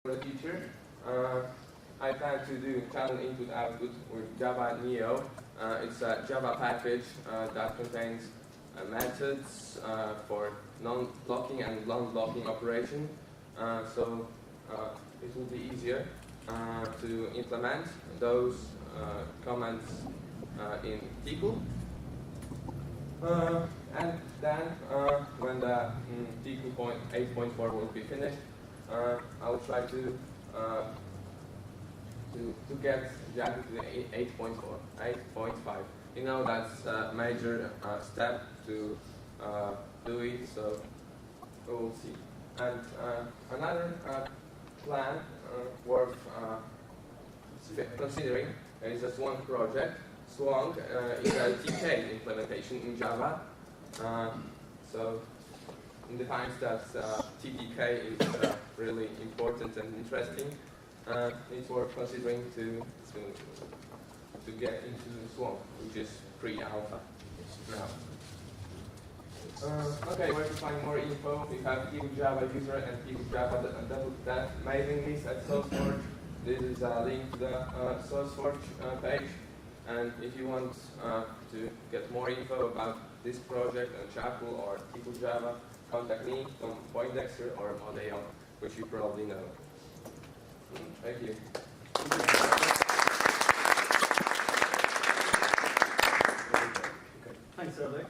For the future, I plan to do channel input-output with Java Neo. It's a Java package that contains methods for non-blocking and non-blocking operation. So it will be easier to implement those commands in Tcl. And then when the Tcl 8.4 will be finished, I will try to get Java to the 8.4, 8.5. You know, that's a major step to do it, so we will see. And another plan worth considering is a Swank project. Swank is a TK implementation in Java. So it defines that TTK is really important and interesting. It's worth considering to get into Swank, which is pre-alpha now. Okay, where to find more info? We have TclJava user and TclJava mailing list at SourceForge. This is a link to the SourceForge page. And if you want to get more info about this project and Chapel or TclJava, contact me, Tom Poindexter or Modeo, which you probably know. Thank you. Thanks, Oleg.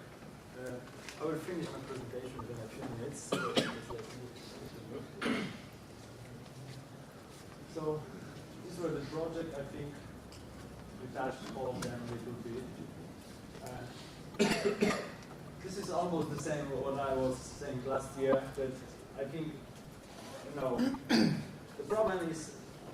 I will finish my presentation within a few minutes. So, these were the project. I think we touched all of them a little bit. This is almost the same what I was saying last year, but I think, you know, the problem is,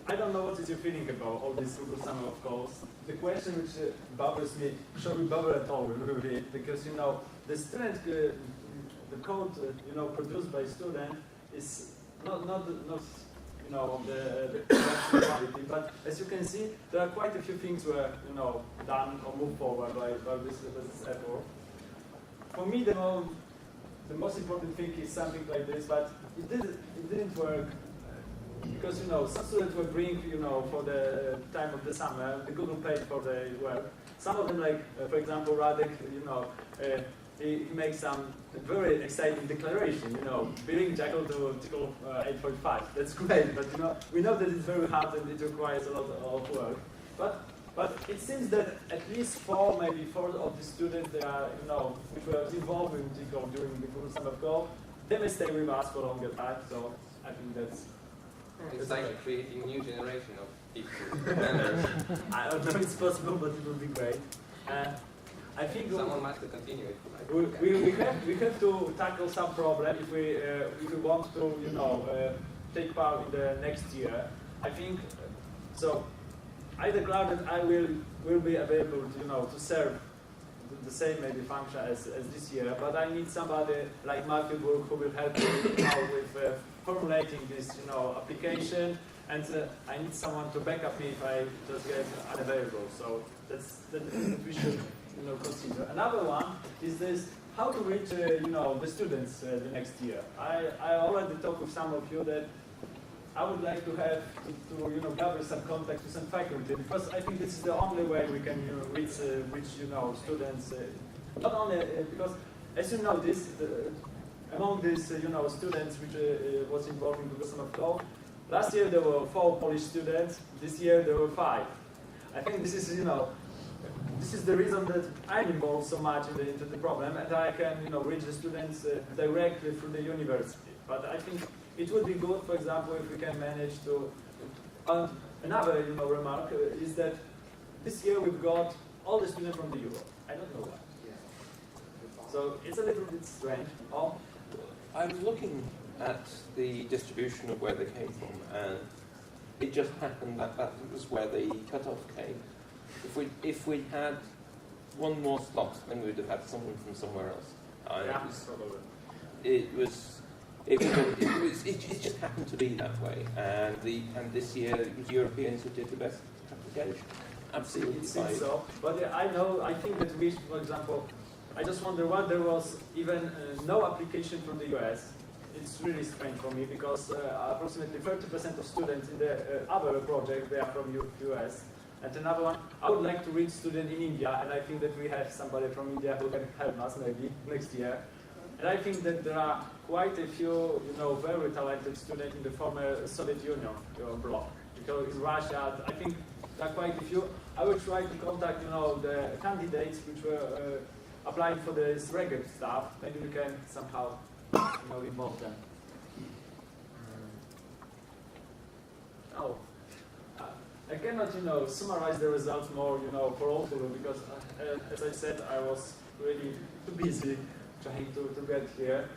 I don't know what is your feeling about all this Google Summer of Codes. The question which bothers me, shall we bother at all with it? Because, you know, the student, the code, you know, produced by student is not you know, the quality, but as you can see, there are quite a few things were, you know, done or moved forward by this effort. For me, the most important thing is something like this, but it didn't work because, you know, some students were bring, you know, for the time of the summer, the Google paid for the work. Some of them, like for example, Radek, you know, he makes some very exciting declaration, you know, building Jekyll to Tcl 8.5. That's great, but you know, we know that it's very hard and it requires a lot of work. But it seems that at least maybe four of the students that are, you know, which were involved in Tcl during the Google Summer of Code, they may stay with us for longer time. So I think that's. It's like creating a new generation of Tcl members. I don't know if it's possible, but it would be great. I think someone must continue it. We have to tackle some problem if we want to, you know, take part in the next year. I think so. I declare that I will be available to, you know, to serve the same maybe function as this year, but I need somebody like Matthew Burke who will help me, you know, with formulating this, you know, application, and I need someone to back up me if I just get unavailable. So that's we should, you know, consider. Another one is this: how to reach, you know, the students the next year. I already talked with some of you that I would like to have to you know, gather some contact with some faculty, because I think this is the only way we can, you know, reach you know, students. Not only because, as you know, among these you know, students which was involved in Google Summer of Code, last year there were 4 Polish students. This year there were 5. I think this is, you know, this is the reason that I'm involved so much into the problem, and I can, you know, reach the students directly through the university. But I think it would be good, for example, if we can manage to. Another, you know, remark is that this year we've got all the students from the Europe. I don't know why. So it's a little bit strange. I was looking at the distribution of where they came from, and it just happened that that was where the cutoff came. If we had one more slot, then we would have had someone from somewhere else. It just happened to be that way, and this year it was Europeans who did the best application. Absolutely, it seems so. But I think that we, for example, I just wonder why there was even no application from the US. it's really strange for me because approximately 30% of students in the other project, they are from US. And another one, I would like to reach student in India, and I think that we have somebody from India who can help us maybe next year. And I think that there are quite a few, very talented students in the former Soviet Union bloc. Because in Russia, I think there are quite a few. I will try to contact, the candidates which were applying for this regular stuff. Maybe we can somehow, involve them. I cannot, summarize the results more, for all of you because, as I said, I was really too busy trying to get here.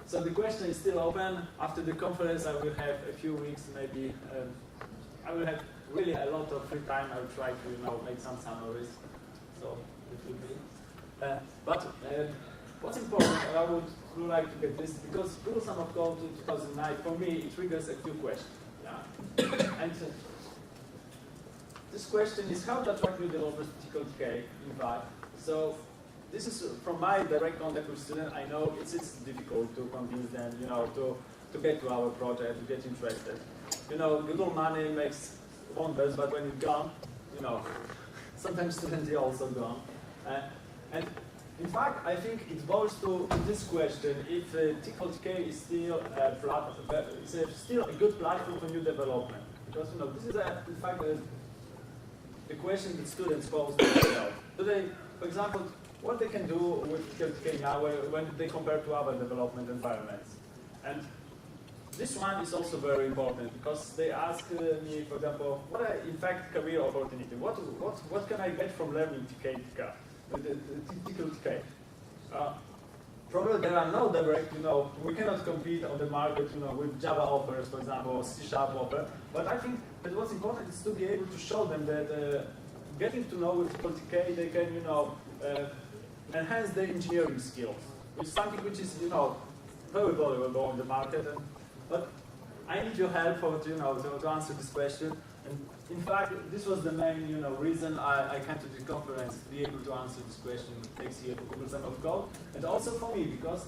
So the question is still open. After the conference, I will have a few weeks, maybe. I will have really a lot of free time. I will try to, make some summaries. So it will be. But what's important, and I would like to get this because Google Summer of Code 2009, for me, it triggers a few questions. Yeah? And this question is how to attract new developers to TickleDK, in fact. So this is from my direct contact with students. I know it's difficult to convince them, to get to our project, to get interested. Google money makes wonders, but when it's gone, sometimes students are also gone. And in fact, I think it boils to this question: if TickleDK is still still a good platform for new development, because this is in fact the question that students pose themselves. Do they, for example, what they can do with TickleDK now when they compare to other development environments? And this one is also very important because they ask me, for example, what are in fact career opportunity? What can I get from learning TickleDK? Probably there are no direct, we cannot compete on the market, with Java offers, for example, or C# offer. But I think that what's important is to be able to show them that getting to know with TickleDK, they can, enhance their engineering skills, which is something which is, very valuable on the market. But I need your help to answer this question. And in fact, this was the main, reason I came to the conference to be able to answer this question next year for Google Summer of Code, and also for me because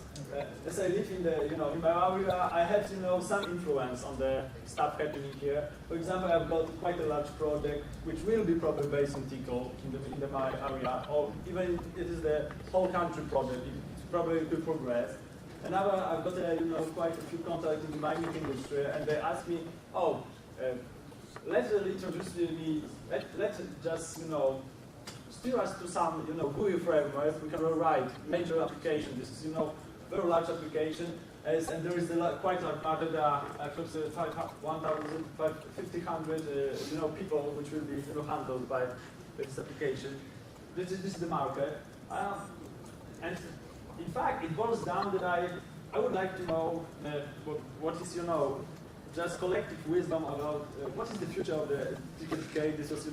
as I live in the, in my area, I have, some influence on the stuff happening here. For example, I've got quite a large project which will be probably based on Tickle in my area, or even it is the whole country project. It probably will progress. And now I've got quite a few contacts in the mining industry, and they ask me, let's introduce me, let's just, steer us to some, GUI framework. We can rewrite major application. This is, very large application, and there is quite large market. There are close to 1,500, people which will be handled by this application. This is the market. And in fact, it boils down that I would like to know what is, just collective wisdom about what is the future of the TickleDK. This was,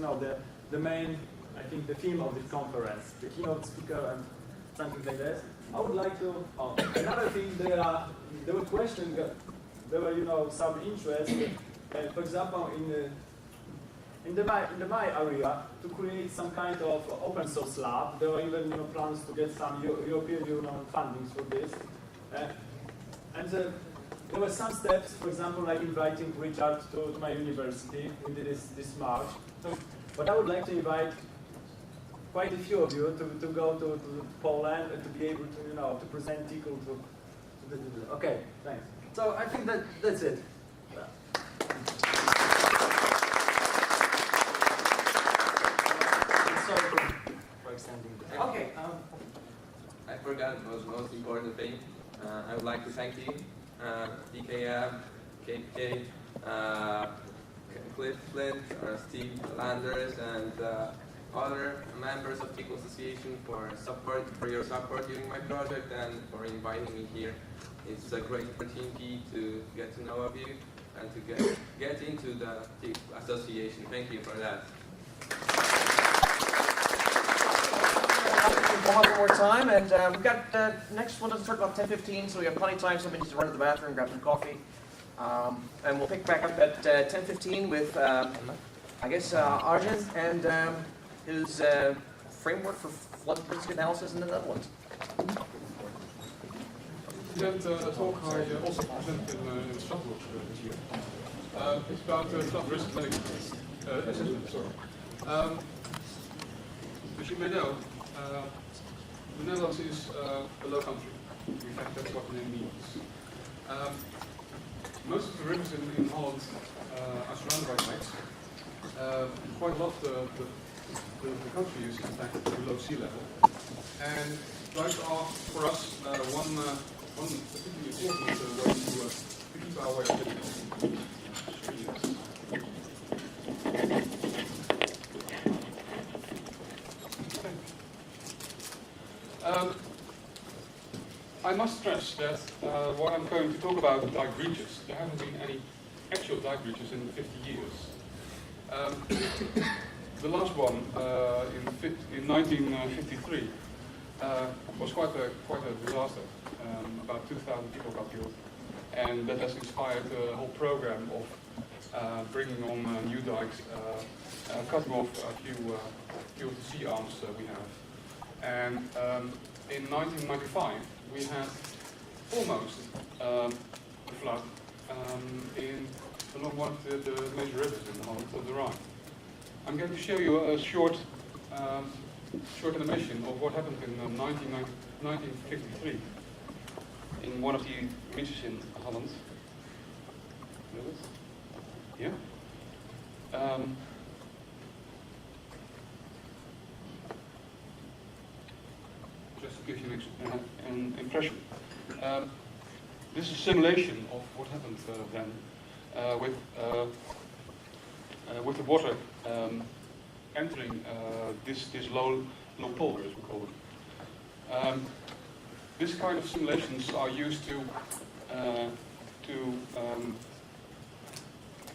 the main, I think, the theme of the conference, the keynote speaker and something like that. I would like to, another thing, there were questions, there were, some interest, for example, in the my area, to create some kind of open source lab. There were even, plans to get some European Union funding for this. And there were some steps, for example, like inviting Richard to my university. We did this March. But I would like to invite quite a few of you to go to Poland and to be able to, to present Tickle to the. Okay, thanks. So I think that's it. Sorry for extending. Okay. I forgot the most important thing. I would like to thank you, DKF, KPK, Cliff Flint, Steve Landers, and other members of Tickle Association for your support during my project and for inviting me here. It's a great opportunity to get to know of you and to get into the Tickle Association. Thank you for that. We'll have one more time, and we've got next one doesn't start about 10:15, so we have plenty of time. Somebody needs to run to the bathroom, grab some coffee, and we'll pick back up at 10:15 with, I guess, Arjun and his framework for flood risk analysis in the Netherlands. present a talk I also presented in Strasbourg this year. It's about flood risk management, assessment, sorry. As you may know, the Netherlands is a low country. In fact, that's what the name means. Most of the rivers in Holland are surrounded by dikes. Quite a lot of the country is in fact below sea level. And dikes are, for us, one particularly important way to keep our way of living. I must stress that what I'm going to talk about with dike breaches, there haven't been any actual dike breaches in 50 years. The last one in 1953 was quite a disaster. About 2,000 people got killed, and that has inspired a whole program of bringing on new dikes, cutting off a few of the sea arms we have. And in 1995, we had almost a flood along one of the major rivers in the Holland, the Rhine. I'm going to show you a short animation of what happened in 1953 in one of the regions in Holland. Yeah. Just to give you an impression. This is a simulation of what happened then with the water entering this low polder, as we call it. This kind of simulations are used to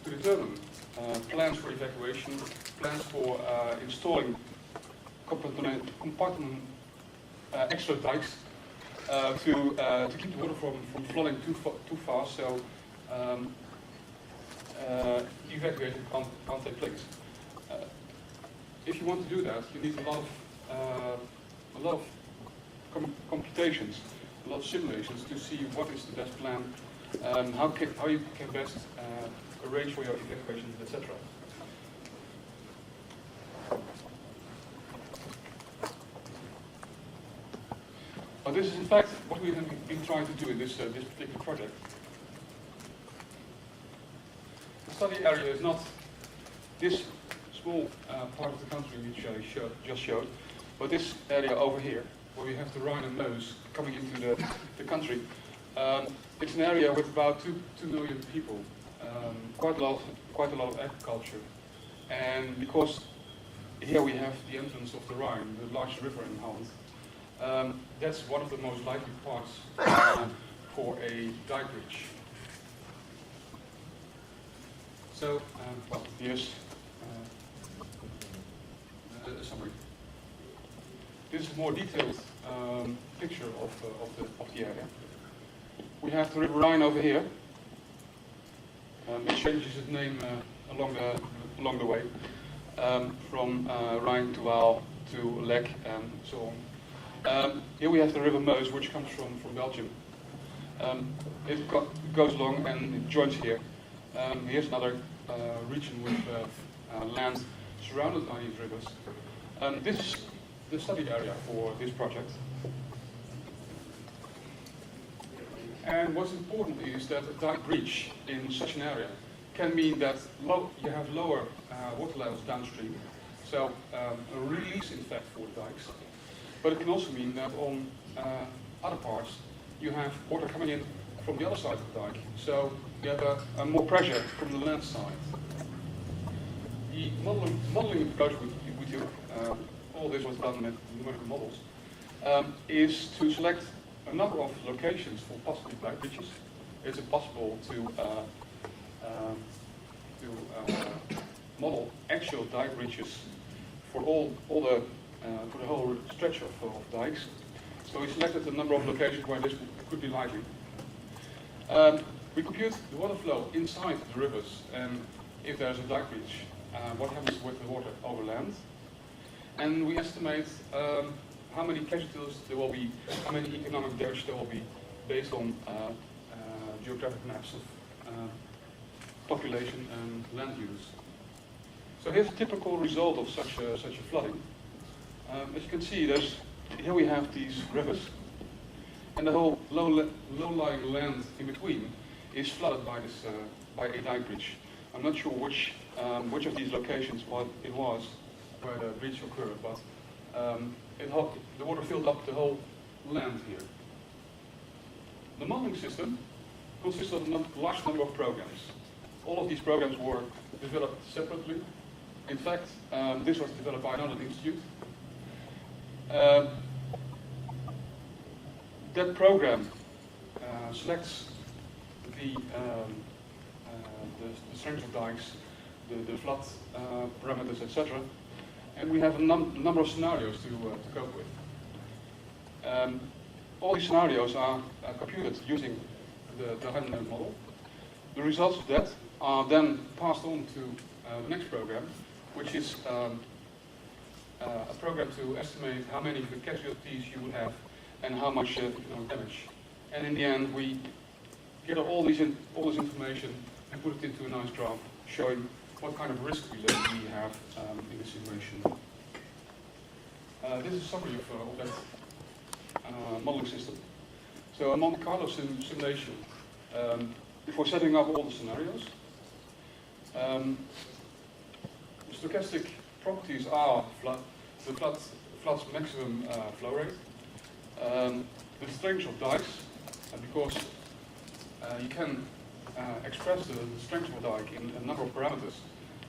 determine plans for evacuation, plans for installing extra dikes to keep the water from flowing too fast, so evacuation can't take place. If you want to do that, you need a lot of computations, a lot of simulations to see what is the best plan, how you can best arrange for your evacuation, etc. But this is in fact what we have been trying to do in this particular project. The study area is not this small part of the country which I just showed, but this area over here, where we have the Rhine and Meuse coming into the country. It's an area with about 2 million people, quite a lot of agriculture, and because here we have the entrance of the Rhine, the largest river in Holland, that's one of the most likely parts for a dike breach. So, well, here's a summary. This is a more detailed picture of the area. We have the River Rhine over here. It changes its name along the way, from Rhine to Waal to Lek and so on. Here we have the River Meuse, which comes from Belgium. It goes along and it joins here. Here's another region with land surrounded by these rivers. This is the study area for this project. And what's important is that a dike breach in such an area can mean that you have lower water levels downstream, so a release in fact for the dikes. But it can also mean that on other parts you have water coming in from the other side of the dike, so you have a more pressure from the land side. The modeling approach we took, all this was done with numerical models, is to select a number of locations for possible dike breaches. Is it possible to model actual dike breaches for for the whole stretch of dikes? So we selected a number of locations where this could be likely. We compute the water flow inside the rivers, and if there's a dike breach, what happens with the water over land. And we estimate how many casualties there will be, how many economic damage there will be, based on geographic maps of population and land use. So here's a typical result of such a flooding. As you can see, here we have these rivers, and the whole low-lying land in between is flooded by a dike breach. I'm not sure which of these locations it was where the breach occurred, but the water filled up the whole land here. The modeling system consists of a large number of programs. All of these programs were developed separately. In fact, this was developed by another institute. That program selects the strength of dikes, the flood parameters, etc. And we have a number of scenarios to cope with. All these scenarios are computed using the hydrodynamic model. The results of that are then passed on to the next program, which is a program to estimate how many casualties you would have and how much damage. And in the end, we get all this information and put it into a nice graph showing what kind of risk we have in this situation. This is a summary of that modeling system. So a Monte Carlo simulation, before setting up all the scenarios, the stochastic properties are the flood's maximum flow rate, the strength of dikes, because you can express the strength of a dike in a number of parameters,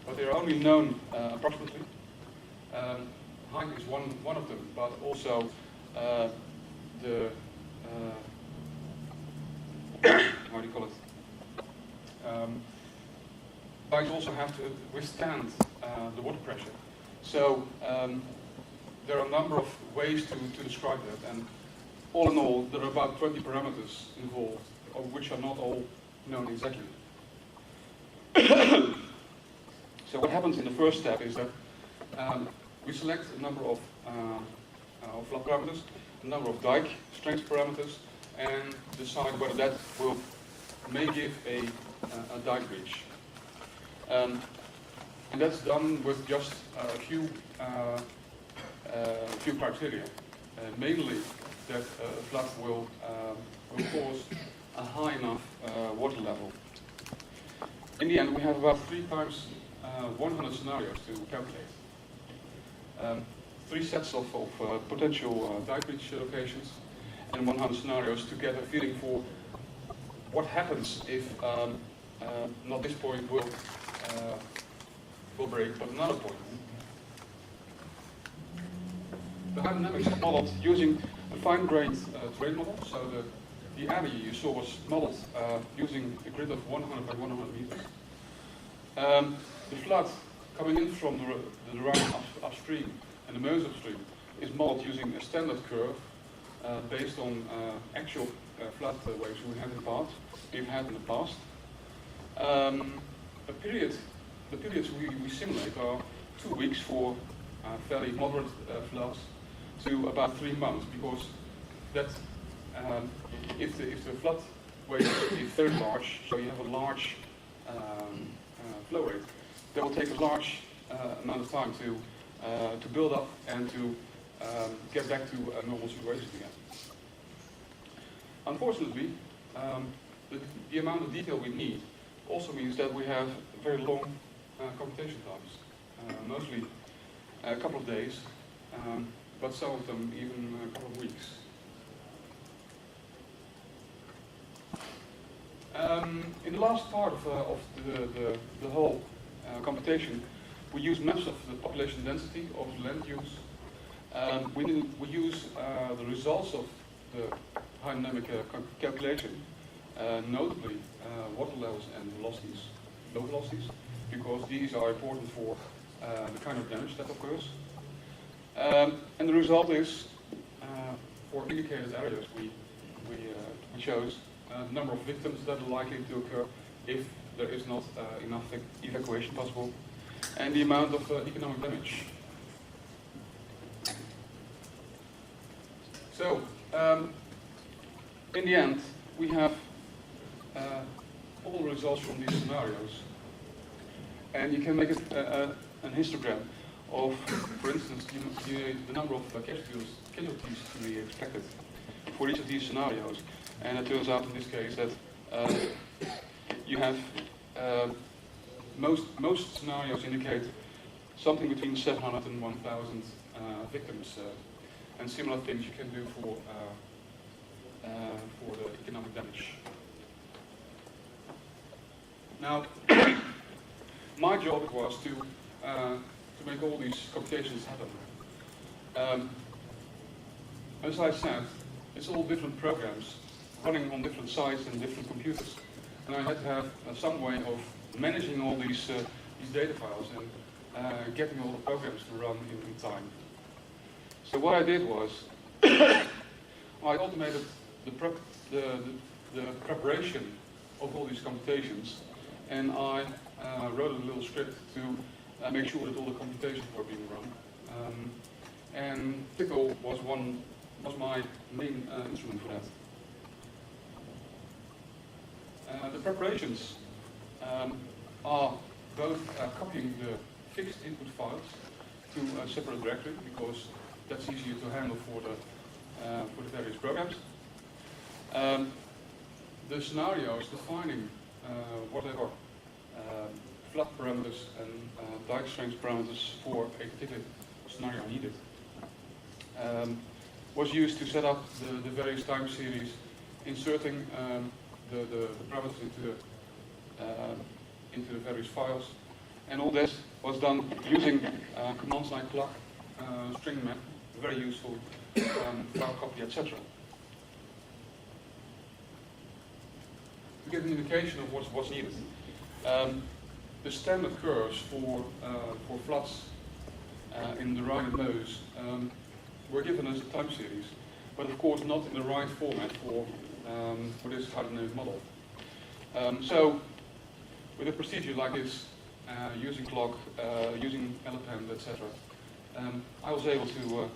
but they are only known approximately. Height is one of them, but also the how do you call it? Dikes also have to withstand the water pressure. So there are a number of ways to describe that, and all in all, there are about 20 parameters involved, of which are not all known exactly. So what happens in the first step is that we select a number of flood parameters, a number of dike strength parameters, and decide whether that may give a dike breach. And that's done with just a few criteria. Mainly that a flood will cause a high enough water level. In the end, we have about 3 times 100 scenarios to calculate. 3 sets of potential dike breach locations and 100 scenarios to get a feeling for what happens if not this point will break, but another point. The hydrodynamics is modeled using a fine-grained terrain model. So the area you saw was modeled using a grid of 100 by 100 meters. The flood coming in from the Rhine upstream and the Meuse upstream is modeled using a standard curve based on actual flood waves we've had in the past. The periods we simulate are 2 weeks for fairly moderate floods to about 3 months, because that if the flood wave is very large, so you have a large flow rate, that will take a large amount of time to build up and to get back to a normal situation again. Unfortunately, the amount of detail we need also means that we have very long computation times, mostly a couple of days, but some of them even a couple of weeks. In the last part of the whole computation, we use maps of the population density, of land use. We use the results of the hydrodynamic calculation, notably water levels and velocities, low velocities, because these are important for the kind of damage that occurs. And the result is, for indicated areas, we chose the number of victims that are likely to occur if there is not enough evacuation possible, and the amount of economic damage. So, in the end, we have all the results from these scenarios. And you can make it an histogram of, for instance, the number of casualties to be expected for each of these scenarios. And it turns out in this case that you have most scenarios indicate something between 700 and 1,000 victims, and similar things you can do for the economic damage. Now, my job was to make all these computations happen. As I said, it's all different programs running on different sites and different computers, and I had to have some way of managing all these data files and getting all the programs to run in time. So what I did was I automated the preparation of all these computations, and I wrote a little script to make sure that all the computations were being run. And Tcl was my main instrument for that. The preparations are both copying the fixed input files to a separate directory, because that's easier to handle for the various programs. The scenarios defining whatever flood parameters and dike strength parameters for a particular scenario needed was used to set up the various time series, inserting the parameters into the various files, and all this was done using commands like plug, string map, very useful, file copy, etc. To give an indication of what's needed, the standard curves for floods in the Rhine and Meuse were given as a time series, but of course not in the right format for this Hardin model. So, with a procedure like this, using clock, using LPM, etc., I was able to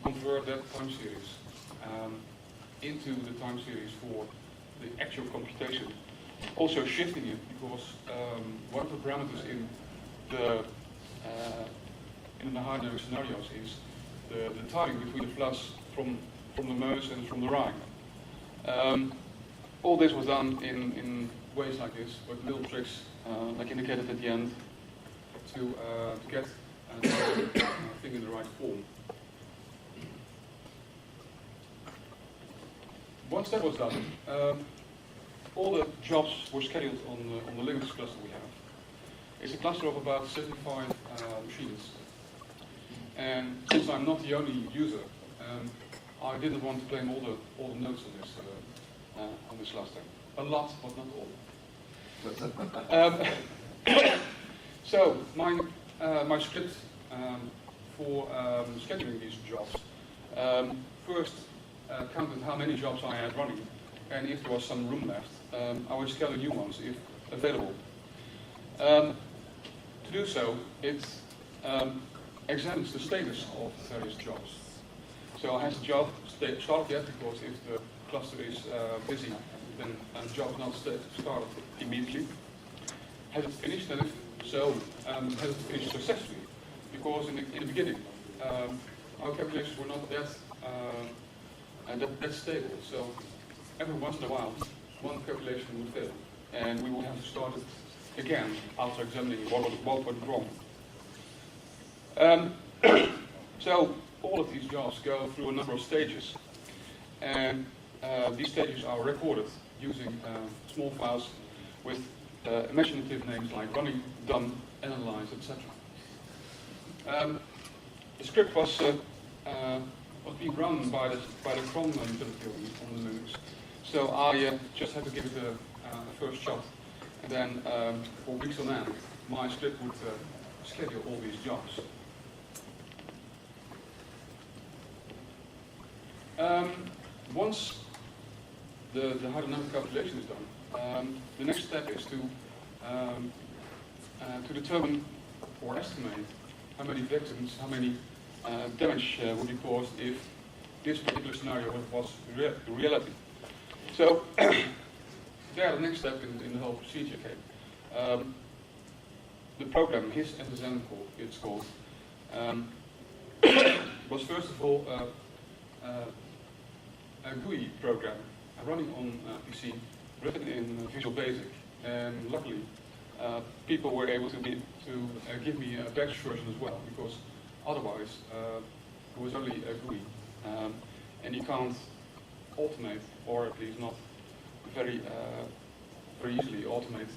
convert that time series into the time series for the actual computation. Also shifting it, because one of the parameters in the hard scenarios is the timing between the floods from the Meuse and from the Rhine. All this was done in ways like this, with little tricks, like indicated at the end, to get the thing in the right form. Once that was done, all the jobs were scheduled on the Linux cluster we have. It's a cluster of about 75 machines. And since I'm not the only user, I didn't want to claim all the nodes on this cluster. A lot, but not all. So my script for scheduling these jobs first counted how many jobs I had running, and if there was some room left, I would schedule new ones if available. To do so, it examines the status of various jobs. So has the job started yet? Because if the cluster is busy, then the job is not started immediately. Has it finished? And if so, has it finished successfully? Because in the beginning, our calculations were not that stable. So every once in a while, one calculation would fail, and we would have to start it again after examining what went wrong. So all of these jobs go through a number of stages, and these stages are recorded using small files with imaginative names like running, done, analyze, etc. The script was being run by the cron utility on the Linux, so I just had to give it a first shot, and then for weeks on end, my script would schedule all these jobs. Once the hydrodynamic calculation is done, the next step is to determine or estimate how many victims, how many damage would be caused if this particular scenario was reality. So there, the next step in the whole procedure came. The program, his SSN it's called, was first of all a GUI program running on PC, written in Visual Basic, and luckily people were able to give me a batch version as well, because otherwise it was only a GUI, and you can't automate, or at least not very easily automate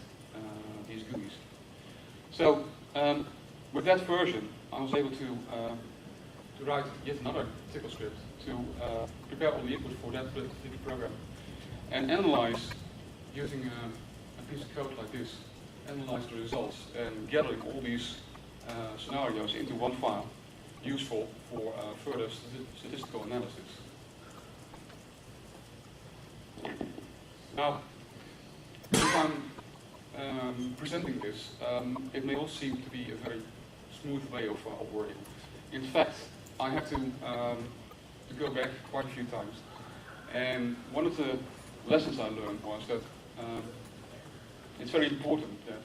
these GUIs. So with that version, I was able to write yet another Tcl script to prepare all the input for that particular program and analyze, using a piece of code like this, analyze the results and gathering all these scenarios into one file, useful for further statistical analysis. Now, if I'm presenting this, it may all seem to be a very smooth way of working. In fact, I had to go back quite a few times, and one of the lessons I learned was that it's very important that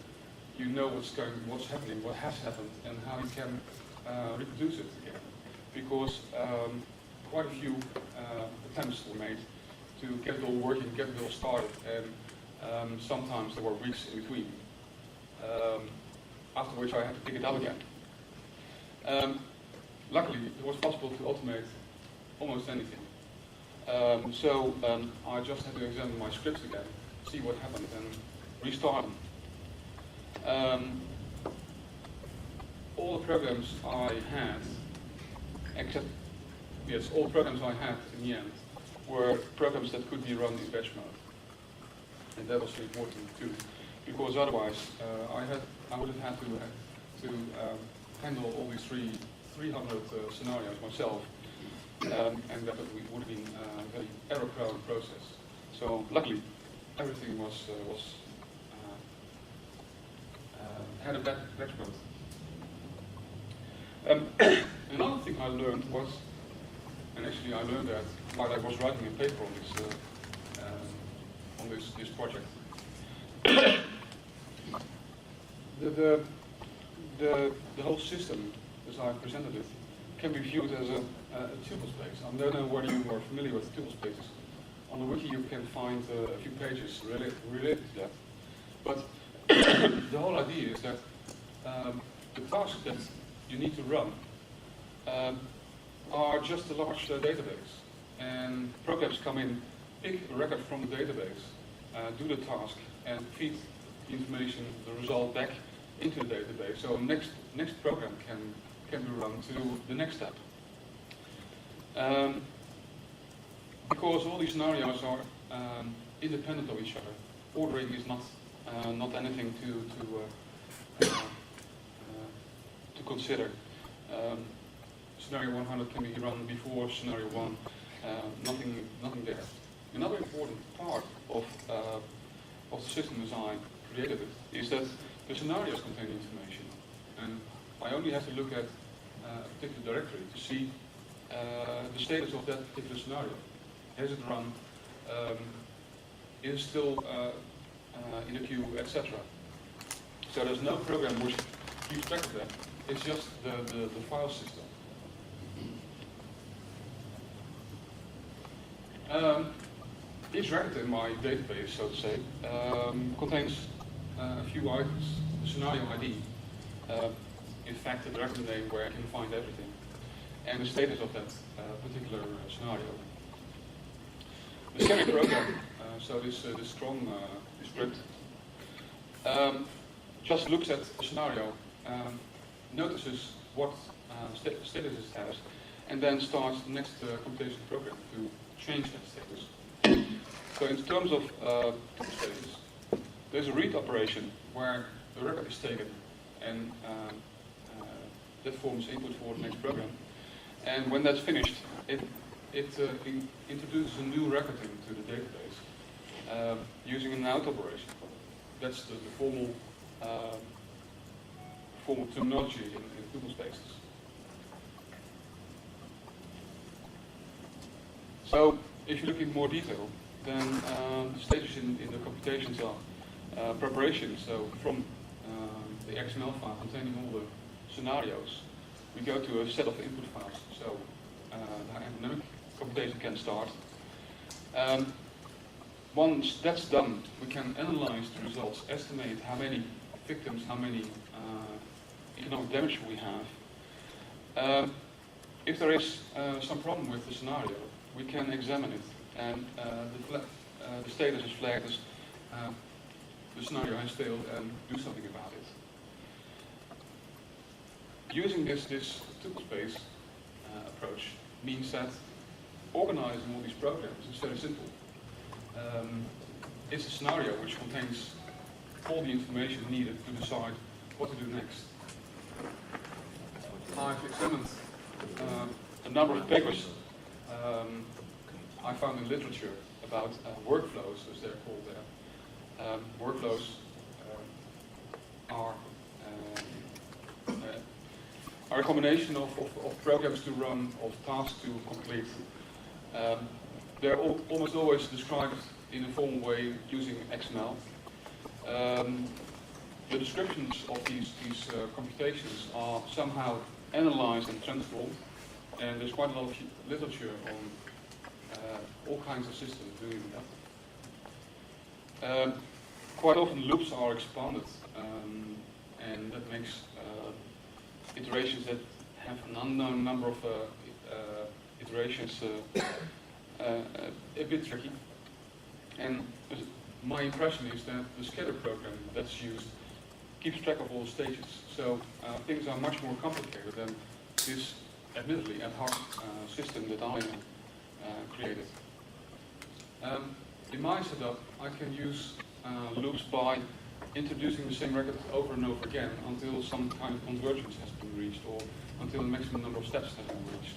you know what's happening, what has happened, and how you can reproduce it again. Because quite a few attempts were made to get it all working, get it all started, and sometimes there were weeks in between, after which I had to pick it up again. Luckily, it was possible to automate almost anything. So I just had to examine my scripts again, see what happened, and restart them. All the programs I had, all the programs I had in the end were programs that could be run in batch mode. And that was important too, because otherwise I would have had to handle all these 300 scenarios myself, and that would have been a very error-prone process. So luckily, everything was had a batch mode. Another thing I learned was, and actually I learned that while I was writing a paper on this project. The whole system, as I presented it, can be viewed as a tuple space. I don't know whether you are familiar with tuple spaces. On the wiki you can find a few pages related to that. But the whole idea is that the tasks that you need to run are just a large database. And programs come in, pick a record from the database, do the task, and feed the information, the result back into the database. So next program can be run to the next step. Because all these scenarios are independent of each other, ordering is not anything to consider. Scenario 100 can be run before scenario 1. Nothing there. Another important part of the system as I created it is that the scenarios contain information, and I only have to look at a particular directory to see the status of that particular scenario. Has it run? Is it still in the queue, etc. So there's no program which keeps track of that. It's just the file system. Each record in my database, so to say, contains a few items. The scenario ID, in fact, the record name where I can find everything, and the status of that particular scenario. The scanning program, so this strong script, just looks at the scenario, notices what status it has, and then starts the next computation program to change that status. So in terms of status, there's a read operation where the record is taken, and that forms input for the next program. And when that's finished, it introduces a new record into the database using an out operation. That's the formal terminology in tuple spaces. So if you look in more detail, then the stages in the computations are preparation. So from the XML file containing all the scenarios, we go to a set of input files. So the dynamic computation can start. Once that's done, we can analyze the results, estimate how many victims, how many economic damage we have. If there is some problem with the scenario, we can examine it, and the status is flagged as the scenario has failed and do something about it. Using this tuple space approach means that organizing all these programs is very simple. It's a scenario which contains all the information needed to decide what to do next. I've examined a number of papers I found in literature about workflows, as they're called there. Workflows are a combination of programs to run, of tasks to complete. They're almost always described in a formal way using XML. The descriptions of these computations are somehow analyzed and transformed, and there's quite a lot of literature on all kinds of systems doing that. Quite often loops are expanded, and that makes iterations that have an unknown number of iterations a bit tricky. And my impression is that the scatter program that's used keeps track of all the stages. So things are much more complicated than this admittedly ad hoc system that I created. In my setup, I can use loops by introducing the same record over and over again until some kind of convergence has been reached or until the maximum number of steps has been reached.